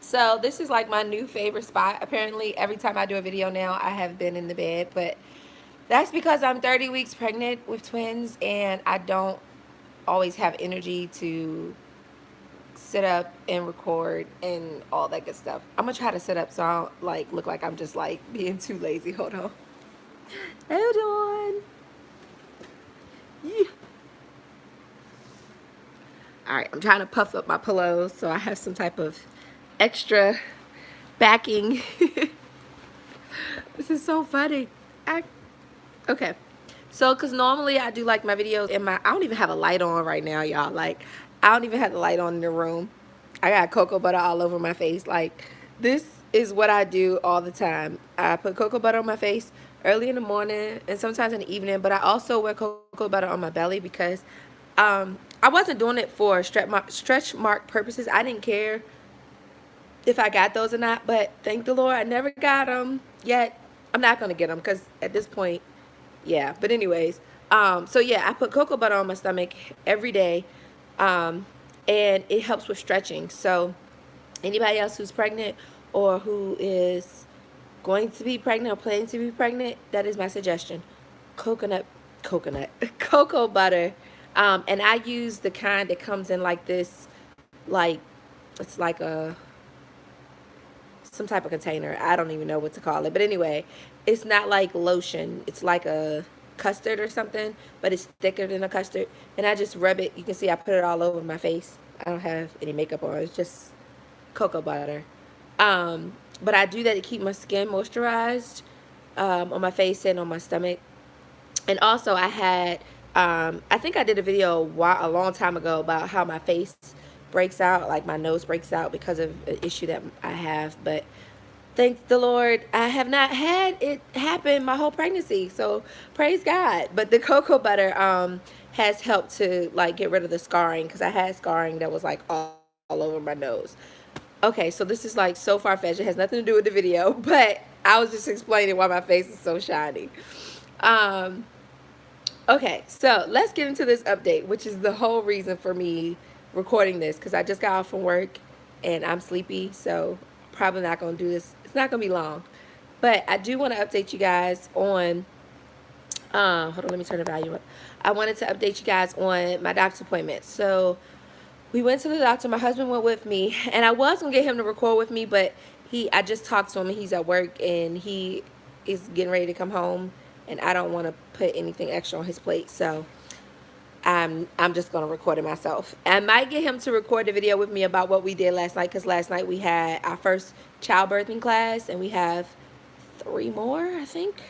So this is like my new favorite spot. Apparently, every time I do a video now, I have been in the bed, but that's because I'm 30 weeks pregnant with twins, and I don't always have energy to sit up and record and all that good stuff. I'm gonna try to sit up so I don't like look like I'm just like being too lazy. Hold on. Hold on. Yeah. All right, I'm trying to puff up my pillows so I have some type of extra backing. This is so funny. Okay. So, because normally I do like my videos in my, I don't even have a light on right now, y'all. Like, I don't even have the light on in the room. I got cocoa butter all over my face. Like, this is what I do all the time. I put cocoa butter on my face early in the morning and sometimes in the evening, but I also wear cocoa butter on my belly because I wasn't doing it for stretch mark purposes. I didn't care if I got those or not, but thank the Lord I never got them yet. I'm not going to get them because at this point, yeah. But anyways, so yeah, I put cocoa butter on my stomach every day, um, and it helps with stretching. So anybody else who's pregnant or who is going to be pregnant or planning to be pregnant, that is my suggestion. Coconut, coconut, cocoa butter. And I use the kind that comes in like this, like, it's like a, some type of container. I don't even know what to call it. But anyway, it's not like lotion. It's like a custard or something, but it's thicker than a custard. And I just rub it. You can see I put it all over my face. I don't have any makeup on. It's just cocoa butter. But I do that to keep my skin moisturized, on my face and on my stomach. And also I had, I think I did a video a long time ago about how my face breaks out, like my nose breaks out because of an issue that I have. But thank the Lord, I have not had it happen my whole pregnancy. So praise God. But the cocoa butter has helped to like get rid of the scarring, because I had scarring that was like all over my nose. Okay, so this is like so far-fetched. It has nothing to do with the video, but I was just explaining why my face is so shiny. Um, Okay, so let's get into this update, which is the whole reason for me recording this, because I just got off from work and I'm sleepy, so probably not going to do this. It's not going to be long. But I do want to update you guys on, hold on, let me turn the volume up. I wanted to update you guys on my doctor's appointment. So we went to the doctor. My husband went with me, and I was going to get him to record with me, but I just talked to him, and he's at work, and he is getting ready to come home, and I don't want to put anything extra on his plate, so I'm just going to record it myself. I might get him to record the video with me about what we did last night, because last night we had our first childbirthing class, and we have 3 more, I think.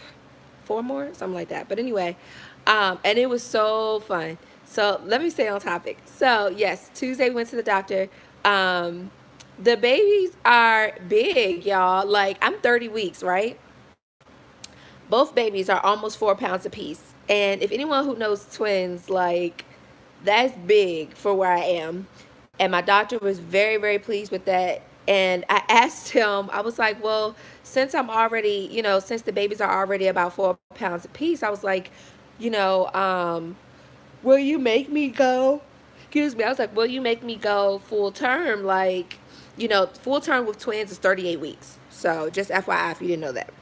4 more, something like that. But anyway, and it was so fun. So let me stay on topic. So yes, Tuesday we went to the doctor. The babies are big, y'all. Like, I'm 30 weeks, right? Both babies are almost 4 pounds apiece. And if anyone who knows twins, like, that's big for where I am. And my doctor was very, very pleased with that. And I asked him, I was like, well, since I'm already, since the babies are already about 4 pounds apiece, I was like, you know, will you make me go? Excuse me. I was like, will you make me go full term? Like, full term with twins is 38 weeks. So just FYI if you didn't know that.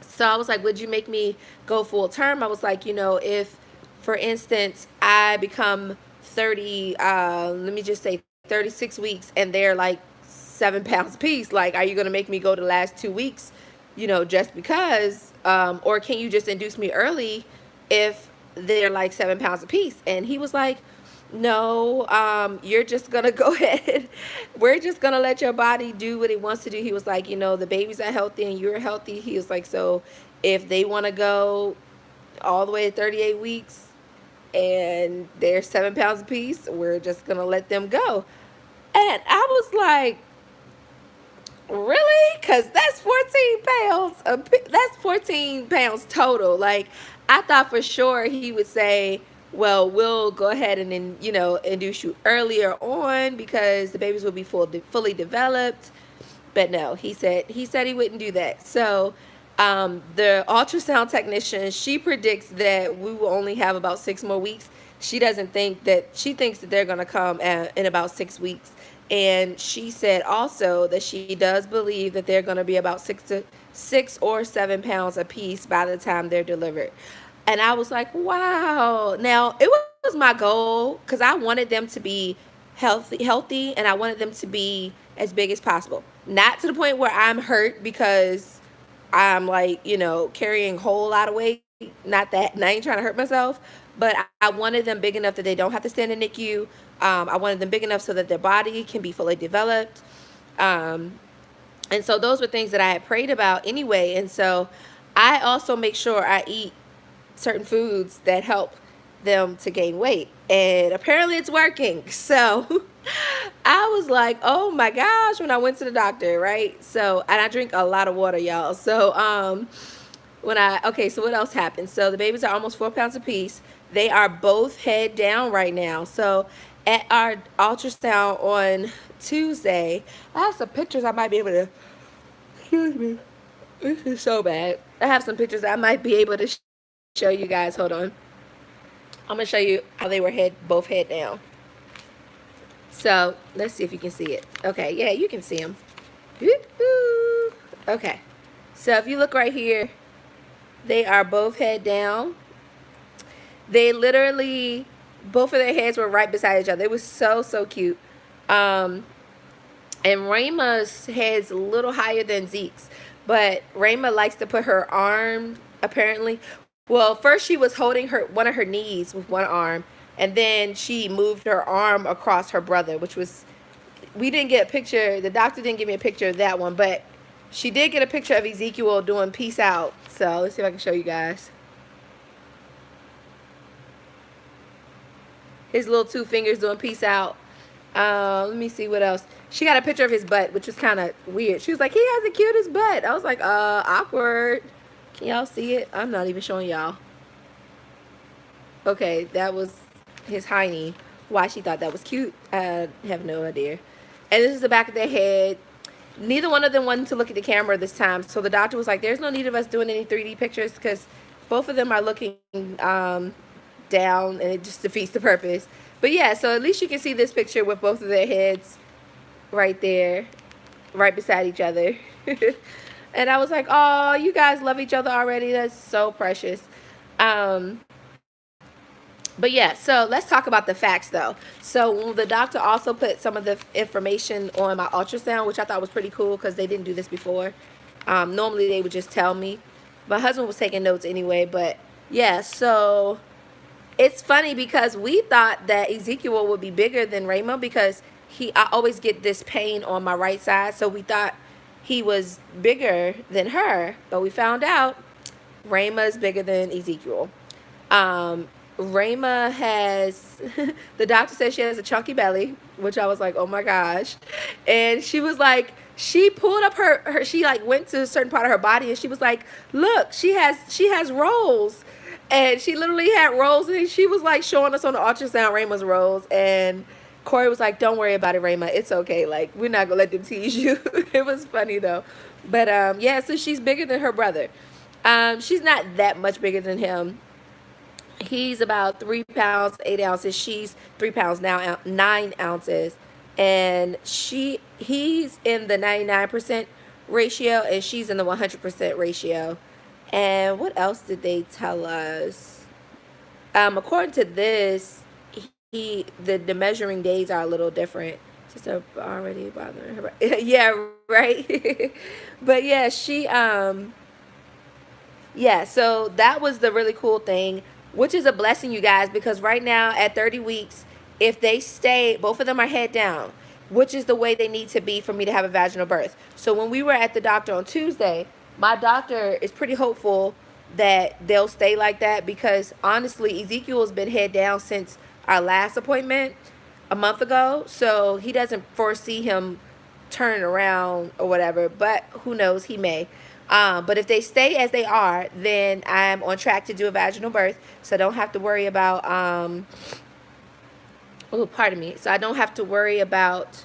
So I was like, would you make me go full term? I was like, if, for instance, I become 30, let me just say 36 weeks, and they're like 7 pounds apiece, like, are you going to make me go the last 2 weeks, just because? Or can you just induce me early if they're like 7 pounds apiece? And he was like, no, you're just gonna go ahead. We're just gonna let your body do what it wants to do. He was like, the babies are healthy and you're healthy. He was like, so if they want to go all the way to 38 weeks and they're 7 pounds apiece, we're just gonna let them go. And I was like, really? Because that's 14 pounds. That's 14 pounds total. Like, I thought for sure he would say, well, we'll go ahead and then, induce you earlier on because the babies will be fully developed. But no, he said he wouldn't do that. So the ultrasound technician, she predicts that we will only have about 6 more weeks. She thinks that they're going to come in about 6 weeks. And she said also that she does believe that they're going to be about 6 or 7 pounds a piece by the time they're delivered. And I was like, wow. Now, it was my goal because I wanted them to be healthy, and I wanted them to be as big as possible. Not to the point where I'm hurt because I'm like, carrying a whole lot of weight. Not that, and I ain't trying to hurt myself, but I wanted them big enough that they don't have to stand in NICU. I wanted them big enough so that their body can be fully developed. And so those were things that I had prayed about anyway. And so I also make sure I eat certain foods that help them to gain weight. And apparently it's working. So I was like, oh my gosh, when I went to the doctor, right? So, and I drink a lot of water, y'all. So, so what else happened? So the babies are almost 4 pounds apiece. They are both head down right now. So at our ultrasound on Tuesday, I have some pictures I might be able to, excuse me, this is so bad. I have some pictures I might be able to show you guys. Hold on. I'm going to show you how they were both head down. So let's see if you can see it. Okay, yeah, you can see them. Okay, so if you look right here, they are both head down. They literally, both of their heads were right beside each other. It was so, so cute. And Rayma's head's a little higher than Zeke's, but Rayma likes to put her arm, apparently. Well, first she was holding one of her knees with one arm, and then she moved her arm across her brother, which was, we didn't get a picture, the doctor didn't give me a picture of that one, but she did get a picture of Ezekiel doing peace out. So let's see if I can show you guys. His little 2 fingers doing peace out. Let me see what else. She got a picture of his butt, which was kind of weird. She was like, he has the cutest butt. I was like, awkward. Can y'all see it? I'm not even showing y'all. Okay, that was his hiney. Why she thought that was cute, I have no idea. And this is the back of their head. Neither one of them wanted to look at the camera this time, so the doctor was like, there's no need of us doing any 3D pictures because both of them are looking down, and it just defeats the purpose. But yeah, so at least you can see this picture with both of their heads right there, right beside each other. And I was like, oh, you guys love each other already. That's so precious. But yeah, so let's talk about the facts though. So the doctor also put some of the information on my ultrasound, which I thought was pretty cool because they didn't do this before. Normally they would just tell me. My husband was taking notes anyway, but yeah, so it's funny because we thought that Ezekiel would be bigger than Rayma because I always get this pain on my right side, so we thought he was bigger than her, but we found out Rayma is bigger than Ezekiel. Rayma has, the doctor said she has a chunky belly, which I was like, oh my gosh. And she was like, she pulled up she like went to a certain part of her body and she was like, look, she has rolls. And she literally had rolls, and she was like showing us on the ultrasound Rayma's rolls. And Corey was like, don't worry about it, Rayma. It's okay. Like, we're not going to let them tease you. It was funny though. But yeah, so she's bigger than her brother. She's not that much bigger than him. He's about 3 pounds 8 ounces. She's 3 pounds 9 ounces, and he's in the 99% ratio, and she's in the 100% ratio. And what else did they tell us? According to this, the measuring days are a little different. Just already bothering her. Yeah, right. But yeah, yeah, so that was the really cool thing, which is a blessing, you guys, because right now at 30 weeks, if they stay, both of them are head down, which is the way they need to be for me to have a vaginal birth. So when we were at the doctor on Tuesday, my doctor is pretty hopeful that they'll stay like that because honestly, Ezekiel has been head down since our last appointment a month ago. So he doesn't foresee him turning around or whatever, but who knows, he may. But if they stay as they are, then I'm on track to do a vaginal birth. So I don't have to worry about, oh, pardon me. So I don't have to worry about,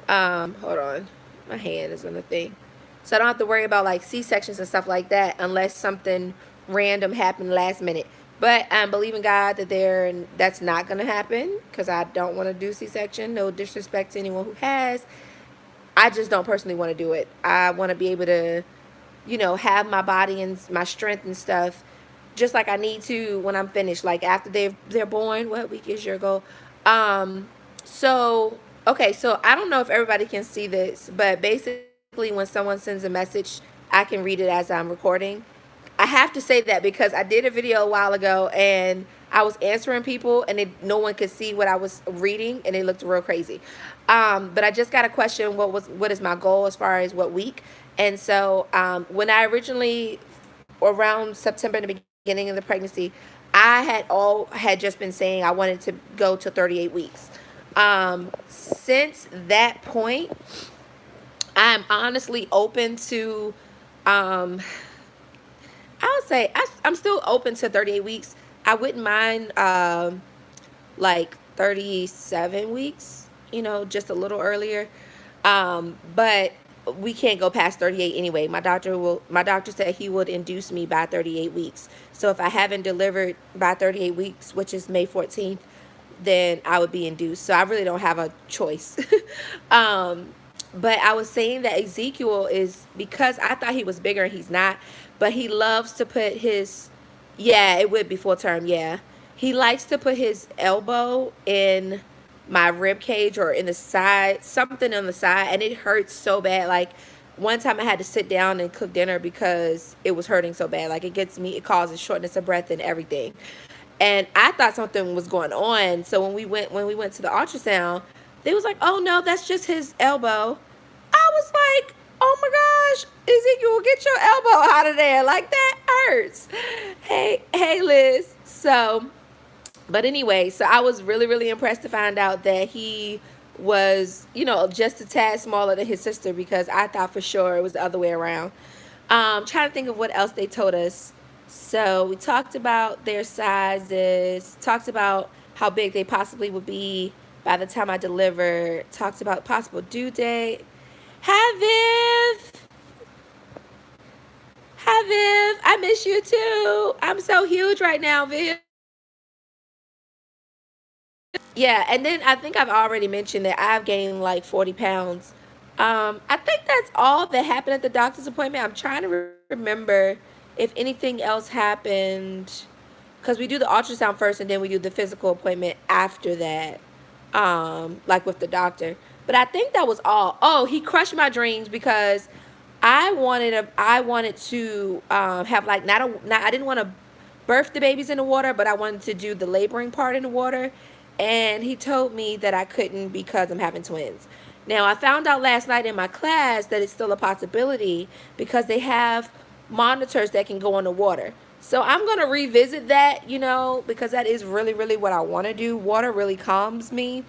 hold on, my hand is on the thing. So I don't have to worry about like C-sections and stuff like that unless something random happened last minute. But I'm believing God that that's not going to happen, because I don't want to do C-section. No disrespect to anyone who has. I just don't personally want to do it. I want to be able to, have my body and my strength and stuff just like I need to when I'm finished. Like after they're born. What week is your goal? Um, so okay, so I don't know if everybody can see this, but basically when someone sends a message, I can read it as I'm recording. I have to say that because I did a video a while ago and I was answering people and no one could see what I was reading and it looked real crazy. But I just got a question, what is my goal as far as what week? And so when I originally, around September, in the beginning of the pregnancy, I had just been saying I wanted to go to 38 weeks. Since that point, I'm honestly open to I would say I'm still open to 38 weeks. I wouldn't mind like 37 weeks, just a little earlier. But we can't go past 38 anyway. My doctor said he would induce me by 38 weeks. So if I haven't delivered by 38 weeks, which is May 14th, then I would be induced. So I really don't have a choice. But I was saying that Ezekiel is, because I thought he was bigger and he's not, but he loves to put his, yeah, it would be full term, yeah. He likes to put his elbow in my rib cage or in the side, something on the side, and it hurts so bad. Like one time I had to sit down and cook dinner because it was hurting so bad. Like it causes shortness of breath and everything. And I thought something was going on. So when we went to the ultrasound, they was like, "Oh no, that's just his elbow." I was like, "Oh my gosh, Ezekiel, get your elbow out of there. Like that hurts." Hey, Liz. But anyway, so I was really, really impressed to find out that he was, just a tad smaller than his sister, because I thought for sure it was the other way around. Trying to think of what else they told us. So we talked about their sizes, talked about how big they possibly would be by the time I deliver, talked about possible due date. Hi, Viv. Hi, Viv. I miss you too. I'm so huge right now, Viv. Yeah, and then I think I've already mentioned that I've gained like 40 pounds. I think that's all that happened at the doctor's appointment. I'm trying to remember if anything else happened, because we do the ultrasound first and then we do the physical appointment after that, like with the doctor. But I think that was all. Oh, he crushed my dreams because I wanted to have like not I didn't want to birth the babies in the water, but I wanted to do the laboring part in the water. And he told me that I couldn't because I'm having twins. Now, I found out last night in my class that it's still a possibility because they have monitors that can go in the water. So I'm going to revisit that, because that is really, really what I want to do. Water really calms me,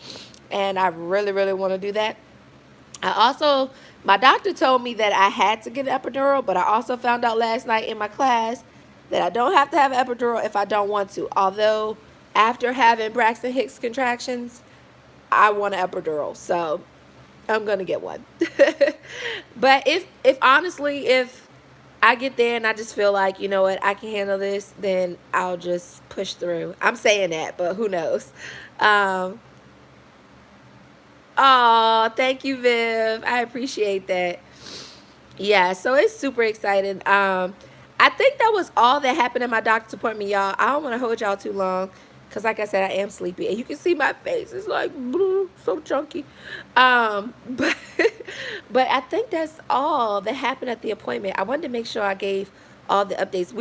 and I really, really want to do that. My doctor told me that I had to get an epidural, but I also found out last night in my class that I don't have to have an epidural if I don't want to. Although, after having Braxton Hicks contractions, I want an epidural. So, I'm going to get one. But if honestly, if I get there and I just feel like, you know what, I can handle this, then I'll just push through. I'm saying that, but who knows? Oh, thank you, Viv. I appreciate that. Yeah, so it's super exciting. I think that was all that happened at my doctor's appointment, y'all. I don't want to hold y'all too long because, like I said, I am sleepy. And you can see my face. It's like, so chunky. But, but I think that's all that happened at the appointment. I wanted to make sure I gave all the updates.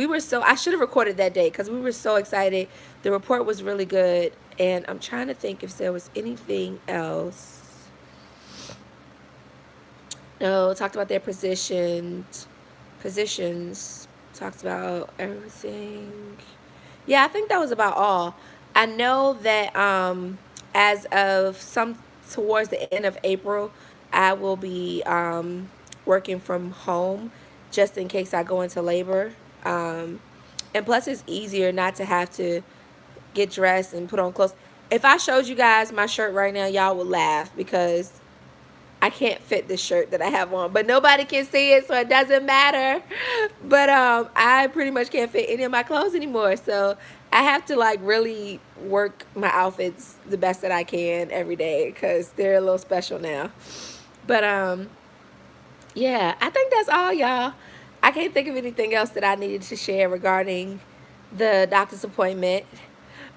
I should have recorded that day because we were so excited. The report was really good. And I'm trying to think if there was anything else. No, talked about their positions, talked about everything. Yeah, I think that was about all. I know that as of towards the end of April, I will be working from home just in case I go into labor. And plus it's easier not to have to get dressed and put on clothes. If I showed you guys my shirt right now, y'all would laugh because I can't fit the shirt that I have on, but nobody can see it, so it doesn't matter. But I pretty much can't fit any of my clothes anymore, so I have to like really work my outfits the best that I can every day because they're a little special now. But yeah, I think that's all, y'all. I can't think of anything else that I needed to share regarding the doctor's appointment.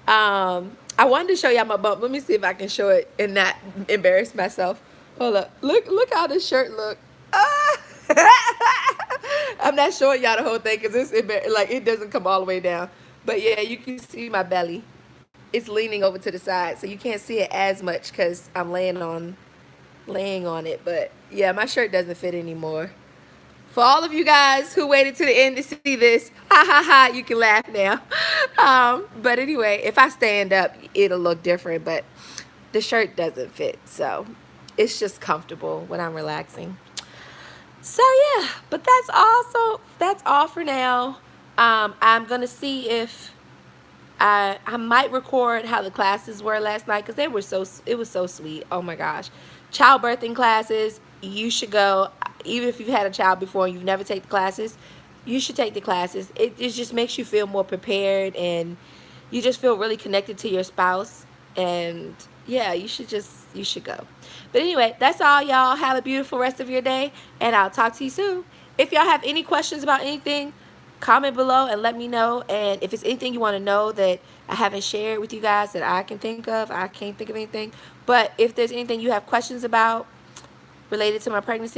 I wanted to show y'all my bump. Let me see if I can show it and not embarrass myself. Hold up. Look how this shirt look. Ah! I'm not showing y'all the whole thing because it's like it doesn't come all the way down. But yeah, you can see my belly. It's leaning over to the side, so you can't see it as much because I'm laying on it. But yeah, my shirt doesn't fit anymore. For all of you guys who waited to the end to see this, ha ha ha, you can laugh now. But anyway, if I stand up, it'll look different, but the shirt doesn't fit, so it's just comfortable when I'm relaxing. So yeah, but that's also that's all for now. I'm gonna see if I might record how the classes were last night because it was so sweet. Oh my gosh, childbirthing classes, you should go. Even if you've had a child before and you've never taken the classes, you should take the classes. It just makes you feel more prepared and you just feel really connected to your spouse. And yeah, you should go. But anyway, that's all, y'all. Have a beautiful rest of your day and I'll talk to you soon. If y'all have any questions about anything, comment below and let me know. And if it's anything you want to know that I haven't shared with you guys that I can think of, I can't think of anything. But if there's anything you have questions about related to my pregnancy